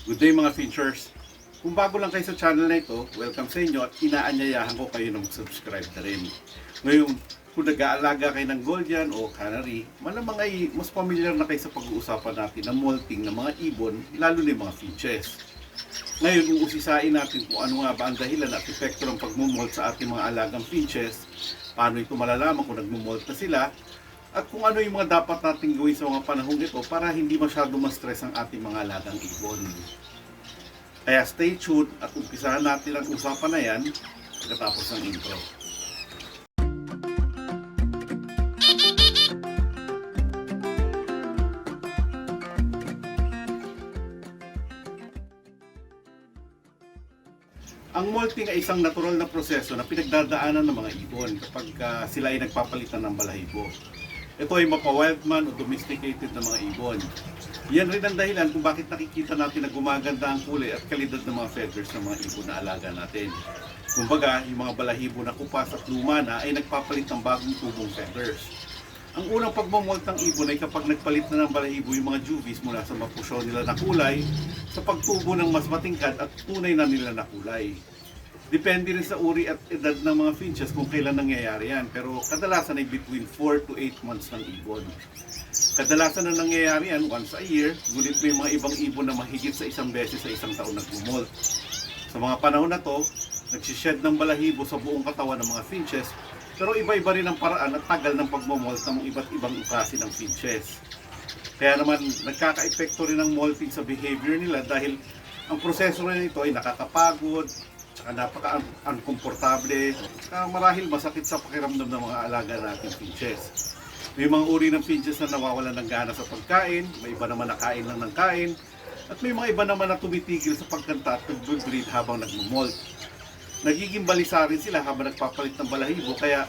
Good day mga Finchers. Kung bago lang kayo sa channel na ito, welcome sa inyo at inaanyayahan ko kayo na mag-subscribe na rin. Ngayon, kung nag-aalaga kayo ng Goldian o Canary, malamang ay mas familiar na kayo sa pag-uusapan natin ng molting ng mga ibon, lalo na yung mga finches. Ngayon, uusisain natin kung ano nga ba ang dahilan at epekto ng pagmumolt sa ating mga alagang finches, paano ito malalaman kung nagmumolt na sila, at kung ano yung mga dapat nating gawin sa mga panahong ito para hindi masyado ma-stress ang ating mga alagang ibon. Kaya stay tuned at umpisahan natin ang usapan na yan pagkatapos ng intro. Ang molting ay isang natural na proseso na pinagdadaanan ng mga ibon kapag sila ay nagpapalitan ng balahibo. Ito ay mapa-wildman o domesticated na mga ibon. Yan rin ang dahilan kung bakit nakikita natin na gumaganda ang kulay at kalidad ng mga feathers ng mga ibon na alaga natin. Kumbaga, yung mga balahibo na kupas at luma na ay nagpapalit ng bagong tubong feathers. Ang unang pagmamolt ng ibon ay kapag nagpalit na ng balahibo yung mga juvies mula sa mapusyaw nila na kulay sa pagtubo ng mas matingkad at tunay na nila na kulay. Depende rin sa uri at edad ng mga finches kung kailan nangyayari yan. Pero kadalasan ay between 4 to 8 months ng ibon. Kadalasan na nangyayari yan once a year, ngunit may mga ibang ibon na mahigit sa isang beses sa isang taon nagmumolt. Sa mga panahon na to, nagsished ng balahibo sa buong katawan ng mga finches, pero iba-iba rin ang paraan at tagal ng pagmumolt ng iba't ibang klase ng finches. Kaya naman, nagkaka-epekto rin ang molting sa behavior nila dahil ang proseso rin ito ay nakakapagod, saka napaka-uncomfortable, saka marahil masakit sa pakiramdam ng mga alaga nating finches. May mga uri ng finches na nawawalan ng gana sa pagkain, may iba naman na kain lang ng kain, at may mga iba naman na tumitigil sa pagkanta at nag-breed habang nagmumolt. Nagiging balisa rin sila habang nagpapalit ng balahibo, kaya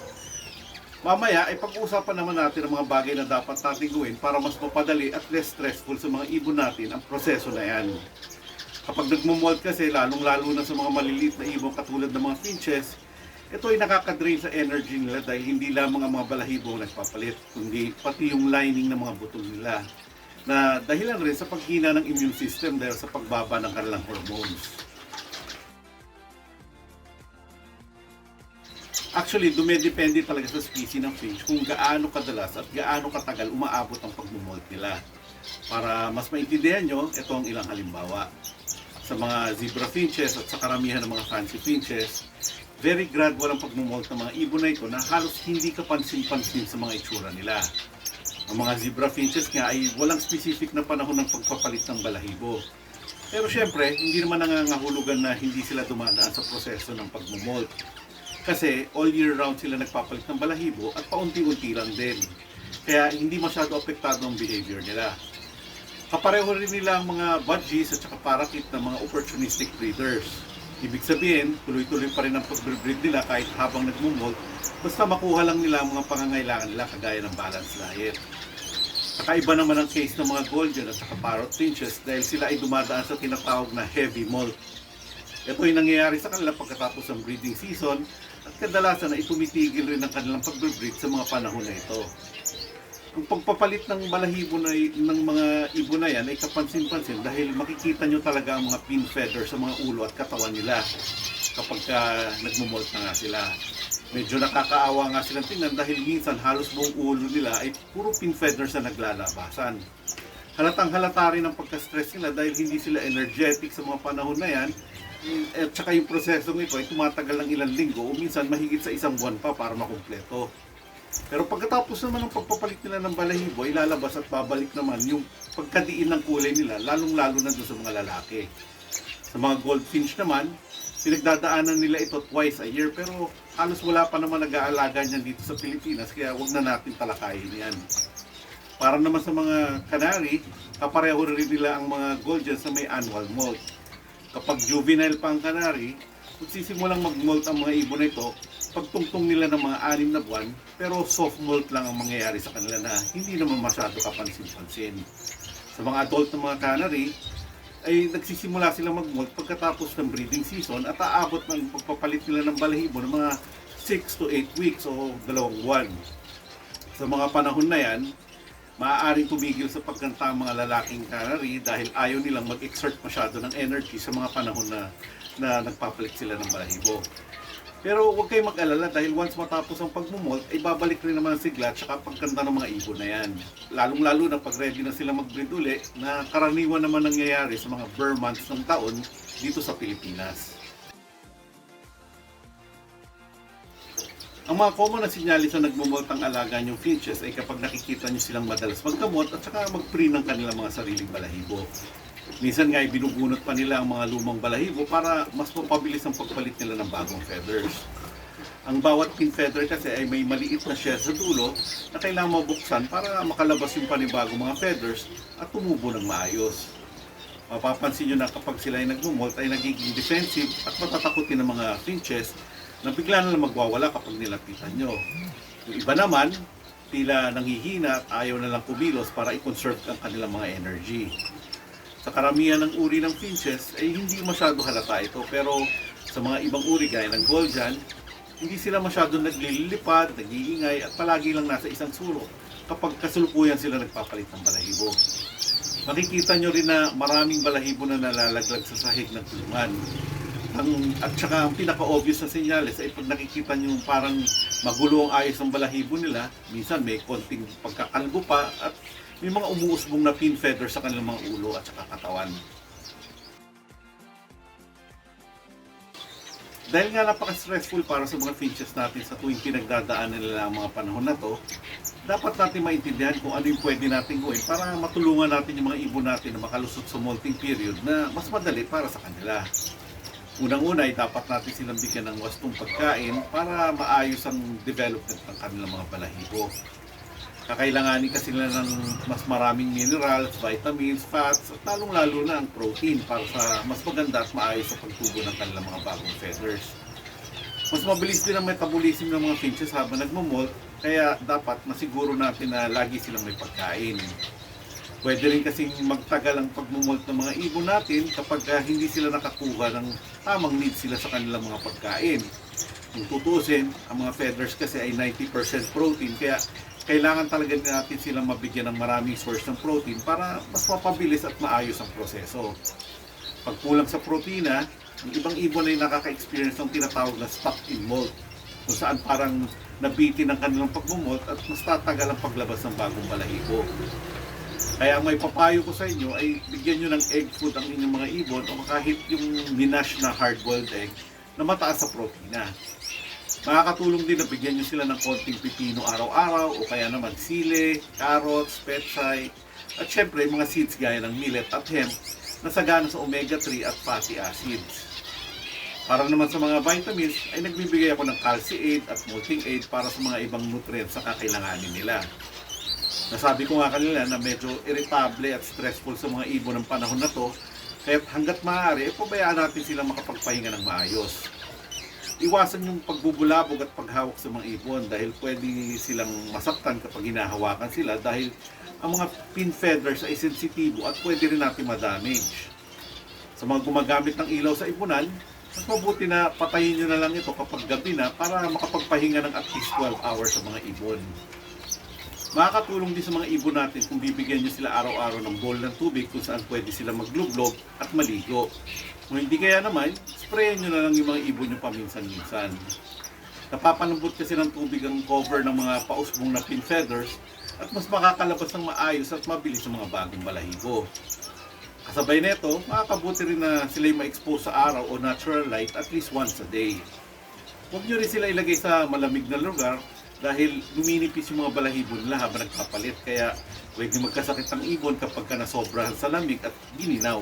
mamaya ay pag-uusapan naman natin ang mga bagay na dapat natin gawin para mas mapadali at less stressful sa mga ibon natin ang proseso na yan. Kapag nagmumolt kasi, lalong-lalo na sa mga maliliit na ibon katulad ng mga finches, ito ay nakakadrain sa energy nila dahil hindi lamang ang mga balahibo ang nagpapalit, kundi pati yung lining ng mga buto nila, na dahilan rin sa paghina ng immune system dahil sa pagbaba ng kanilang hormones. Actually, dumedepende talaga sa species ng finch kung gaano kadalas at gaano katagal umaabot ang pagmumolt nila. Para mas maintindihan nyo, ito ang ilang halimbawa. Sa mga zebra finches at sa karamihan ng mga fancy finches, very gradual ang pagmumolt ng mga ibon na ito na halos hindi kapansin-pansin sa mga itsura nila. Ang mga zebra finches nga ay walang specific na panahon ng pagpapalit ng balahibo. Pero syempre, hindi naman nangangahulugan na hindi sila dumadaan sa proseso ng pagmumolt. Kasi all year round sila nagpapalit ng balahibo at paunti-unti lang din. Kaya hindi masyado apektado ang behavior nila. Kapareho rin nila ang mga budgies at saka parakeet na mga opportunistic breeders. Ibig sabihin, tuloy-tuloy pa rin ang pag-breed nila kahit habang nagmumolt, basta makuha lang nila ang mga pangangailangan nila kagaya ng balanced diet. Kakaiba naman ang case ng mga Goldian at saka parrot finches dahil sila ay dumadaan sa tinatawag na heavy molt. Ito ay nangyayari sa kanila pagkatapos ng breeding season at kadalasan ay tumitigil rin ang kanilang pag-breed sa mga panahon na ito. Ang pagpapalit ng balahibo ng mga ibon na yan ay kapansin-pansin dahil makikita nyo talaga ang mga pin feathers sa mga ulo at katawan nila kapag nagmumolt na nga sila. Medyo nakakaawa nga silang tingnan dahil minsan halos buong ulo nila ay puro pin feathers na naglalabasan. Halatang halata rin ang pagka-stress nila dahil hindi sila energetic sa mga panahon na yan at saka yung prosesong ito ay tumatagal ng ilang linggo o minsan mahigit sa isang buwan pa para makumpleto. Pero pagkatapos naman ng pagpapalit nila ng balahibo, ilalabas at babalik naman yung pagkadiin ng kulay nila, lalong-lalo na doon sa mga lalaki. Sa mga goldfinch naman, pinagdadaanan nila ito twice a year, pero halos wala pa naman nag-aalaga niyan dito sa Pilipinas, kaya wag na natin talakayin yan. Para naman sa mga canary, kapareho rin nila ang mga Goldians na may annual molt. Kapag juvenile pa ang canary, magsisimulang mag-molt ang mga ibon na ito, pagtungtong nila ng mga 6 na buwan, pero soft molt lang ang mangyayari sa kanila na hindi naman masyado kapansin-pansin. Sa mga adult na mga canary, ay nagsisimula silang mag-molt pagkatapos ng breeding season at aabot ng pagpapalit nila ng balahibo ng mga 6 to 8 weeks o 2 buwan. Sa mga panahon na yan, maaaring tumigil sa pagkanta ang mga lalaking canary dahil ayaw nilang mag-exert masyado ng energy sa mga panahon na nagpapalit sila ng balahibo. Pero huwag kayong mag-alala dahil once matapos ang pagmumolt, ay babalik rin naman ang sigla at saka pagkanda ng mga ibon na yan. Lalong-lalo na pag ready na sila mag-breed uli, na karaniwan naman nangyayari sa mga bare months ng taon dito sa Pilipinas. Ang mga common na sinyalis na nagmumolt ang alaga niyong finches ay kapag nakikita niyo silang madalas magkamot at saka mag-preen ng kanilang mga sariling balahibo. Minsan nga ay binubunot pa nila ang mga lumang balahibo para mas mapabilis ang pagpalit nila ng bagong feathers. Ang bawat pin feather kasi ay may maliit na shell sa dulo na kailangan mabuksan para makalabas yung panibagong mga feathers at tumubo ng maayos. Mapapansin nyo na kapag sila ay nagmumolt ay nagiging defensive at matatakotin ng mga finches na bigla na lang magwawala kapag nilapitan nyo. Yung iba naman, tila nanghihina at ayaw na lang kumilos para i-conserve ang kanilang mga energy. Sa karamihan ng uri ng finches ay hindi masyado halata ito, pero sa mga ibang uri gaya ng Goljan, hindi sila masyado naglilipad, nag-iingay at palagi lang nasa isang sulok kapag kasulukuyan sila nagpapalit ng balahibo. Makikita nyo rin na maraming balahibo na nalalaglag sa sahig ng kulungan. At saka ang pinaka-obvious na senyales ay pag nakikita nyo parang magulo ang ayos ng balahibo nila, minsan may konting pagkakalbo pa at may mga umuusbong na pin feather sa kanilang mga ulo at saka katawan. Dahil nga napaka-stressful para sa mga finches natin sa tuwing pinagdadaanan nila ang mga panahon na to, dapat natin maintindihan kung ano yung pwede natin gawin para matulungan natin yung mga ibon natin na makalusot sa molting period na mas madali para sa kanila. Unang-una ay dapat natin silang bigyan ng wastong pagkain para maayos ang development ng kanilang mga balahibo. Kakailanganin kasi nila ng mas maraming minerals, vitamins, fats, at lalong-lalo na ang protein para sa mas maganda at maayos sa pagtubo ng kanilang mga bagong feathers. Mas mabilis din ang metabolism ng mga finches habang nagmumolt, kaya dapat masiguro natin na lagi silang may pagkain. Pwede rin kasing magtagal ang pagmumolt ng mga ibon natin kapag hindi sila nakakuha ng tamang needs sila sa kanilang mga pagkain. Kung tutusin, ang mga feathers kasi ay 90% protein, kaya kailangan talaga natin silang mabigyan ng maraming source ng protein para mas mapabilis at maayos ang proseso. Pag kulang sa protina, ang ibang ibon ay nakaka-experience ng tinatawag na stuck in molt, kung saan parang nabitin ang kanilang pagmumolt at mas tatagal ang paglabas ng bagong balahibo. Kaya ang may papayo ko sa inyo ay bigyan nyo ng egg food ang inyong mga ibon o kahit yung minash na hard-boiled egg na mataas sa protina. Makakatulong din na bigyan nyo sila ng konting pipino araw-araw o kaya naman sile, carrots, pechay, at syempre mga seeds gaya ng millet at hemp na sagana sa omega-3 at fatty acids. Para naman sa mga vitamins ay nagbibigay ako ng calci aid at molting aid para sa mga ibang nutrients na kakailanganin nila. Nasabi ko nga kanila na medyo irritable at stressful sa mga ibon ng panahon na to, kaya hanggat maaari, pabayaan natin silang makapagpahinga ng maayos. Iwasan yung pagbubulabog at paghawak sa mga ibon dahil pwede silang masaktan kapag hinahawakan sila dahil ang mga pin feathers ay sensitibo at pwede rin natin ma-damage. Sa mga gumagamit ng ilaw sa ipunan, mas mabuti na patayin nyo na lang ito kapag gabi na para makapagpahinga ng at least 12 hours sa mga ibon. Makakatulong din sa mga ibon natin kung bibigyan nyo sila araw-araw ng bowl ng tubig kung saan pwede sila maglublog at maligo. Kung hindi kaya naman, sprayan nyo na lang yung mga ibon nyo paminsan-minsan. Napapanambot kasi ng tubig ang cover ng mga pausbong na pin feathers at mas makakalabas ng maayos at mabilis ang mga bagong balahibo. Kasabay nito, makakabuti rin na sila ma-expose sa araw o natural light at least once a day. Huwag nyo rin sila ilagay sa malamig na lugar dahil luminipis yung mga balahibo nila habang nagpapalit, kaya pwede magkasakit ang ibon kapag nasobrahan sa lamig at gininaw.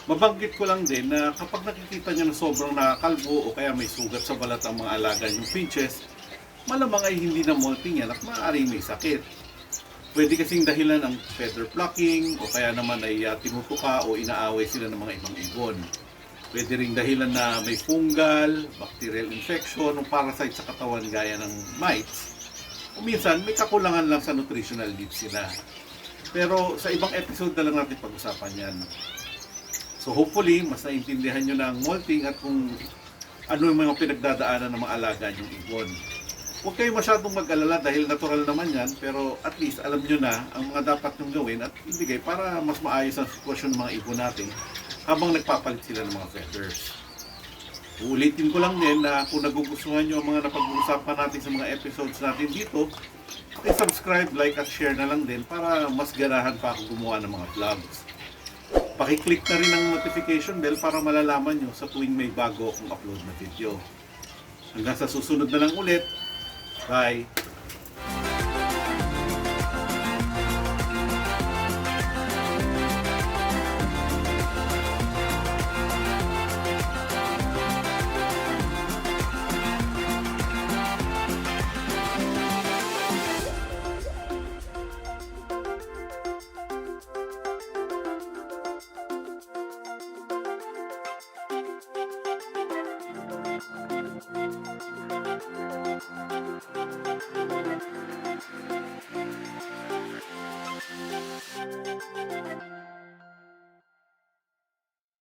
Mabanggit ko lang din na kapag nakikita nyo na sobrang nakakalbo o kaya may sugat sa balat ang mga alaga nyong finches, malamang ay hindi na molting yan at maaaring may sakit. Pwede kasing dahilan ang feather plucking o kaya naman ay tinutuka o inaaway sila ng mga ibang ibon. Pwede ring dahilan na may fungal, bacterial infection o parasite sa katawan gaya ng mites. O minsan may kakulangan lang sa nutritional needs sila. Pero sa ibang episode na lang natin pag-usapan yan. So hopefully, mas naintindihan nyo na ang molting at kung ano yung mga pinagdadaanan ng mga alaga nyong ibon. Huwag kayo masyadong mag-alala dahil natural naman yan, pero at least alam nyo na ang mga dapat nyong gawin at ibigay para mas maayos ang sitwasyon ng mga ibon natin habang nagpapalit sila ng mga feathers. Uulitin ko lang din na kung nagugustuhan nyo ang mga napag-uusapan natin sa mga episodes natin dito, subscribe, like at share na lang din para mas ganahan pa ako gumawa ng mga vlogs. Pakiclick na rin ang notification bell para malalaman nyo sa tuwing may bago akong upload na video. Hanggang sa susunod na lang ulit. Bye!